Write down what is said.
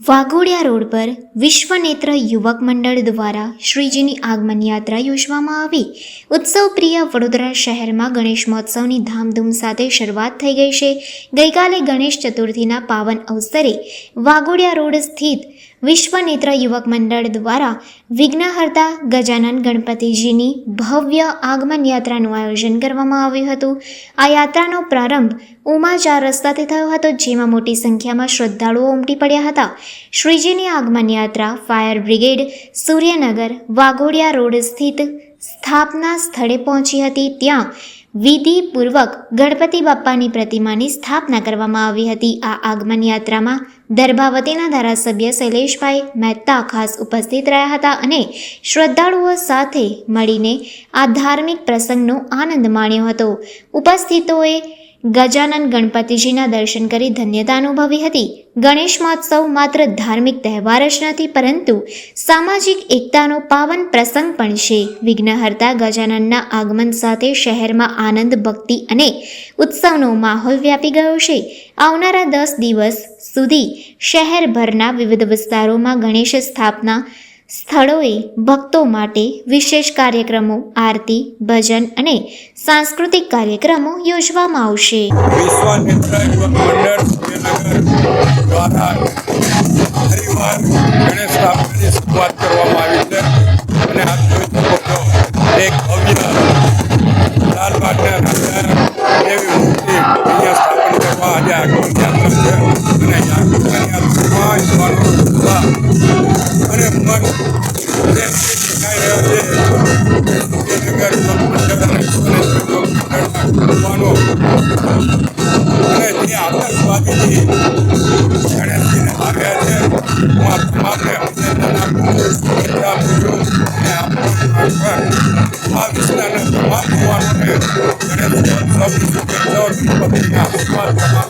Waghodia road પર વિશ્વનેત્ર યુવક મંડળ દ્વારા શ્રીજીની આગમન યાત્રા યોજવામાં આવી। ઉત્સવ પ્રિય વડોદરા શહેરમાં ગણેશ મહોત્સવની ધામધૂમ સાથે શરૂઆત થઈ ગઈ છે। ગઈકાલે ગણેશ ચતુર્થીના પાવન અવસરે વાઘોડિયા રોડ સ્થિત વિશ્વનેત્ર યુવક મંડળ દ્વારા વિઘ્નહર્તા ગજાનન ગણપતિજીની ભવ્ય આગમન યાત્રાનું આયોજન કરવામાં આવ્યું હતું। આ યાત્રાનો પ્રારંભ ઉમા 4 રસ્તાથી થયો હતો, જેમાં મોટી સંખ્યામાં શ્રદ્ધાળુઓ ઉમટી પડ્યા હતા। શ્રીજીની આગમન યાત્રા fire brigade Suryanagar Waghodia road સ્થિત સ્થાપના સ્થળે પહોંચી હતી। ત્યાં વિધિપૂર્વક ગણપતિ બાપ્પાની પ્રતિમાની સ્થાપના કરવામાં આવી હતી। આ આગમન યાત્રામાં દર્ભાવતીના ધારાસભ્ય શૈલેષભાઈ મહેતા ખાસ ઉપસ્થિત રહ્યા હતા અને શ્રદ્ધાળુઓ સાથે મળીને આ ધાર્મિક પ્રસંગનો આનંદ માણ્યો હતો। ઉપસ્થિતોએ ગજાનન ગણપતિજીના દર્શન કરી ધન્યતા અનુભવી હતી। ગણેશ મહોત્સવ માત્ર ધાર્મિક તહેવાર જ નથી, પરંતુ સામાજિક એકતાનો પાવન પ્રસંગ પણ છે। વિઘ્નહર્તા ગજાનનના આગમન સાથે શહેરમાં આનંદ, ભક્તિ અને ઉત્સવનો માહોલ વ્યાપી ગયો છે। આવનારા 10 દિવસ સુધી શહેરભરના વિવિધ વિસ્તારોમાં ગણેશ સ્થાપના સ્થળોએ ભક્તો માટે વિશેષ કાર્યક્રમો, આરતી, ભજન અને સાંસ્કૃતિક કાર્યક્રમો યોજવામાં આવશે। વિશ્વનેત્ર યુવક મંડળ સૂર્યનગર દ્વારા ફરીવાર ગણેશ સ્થાપનાની શરૂઆત કરવામાં આવી છે અને આપ જોઈ શકો છો એક ભવ્ય લાલબાગના રાજા એવી મૂર્તિ અહીંયા સ્થાપન કરવા આજે આગમન યાત્રા છે અને આગમન યાત્રામાં યુવાનો ઉત્સાહ અને ઉમંગ દેખાઈ રહ્યો છે। સૂર્યનગર યુવક મંડળ અને વિશ્વનેત્ર યુવક મંડળના યુવાનો અને જે આતંકવાદીથી ગણેશજીને આવ્યા છે, હું આ તમામને અભિનંદન આપું છું અને આ વિસ્તારના તમામ યુવાનોને ગણેશ મહોત્સવની શુભેચ્છાઓ, ગણપતિના આશીર્વાદ તમામ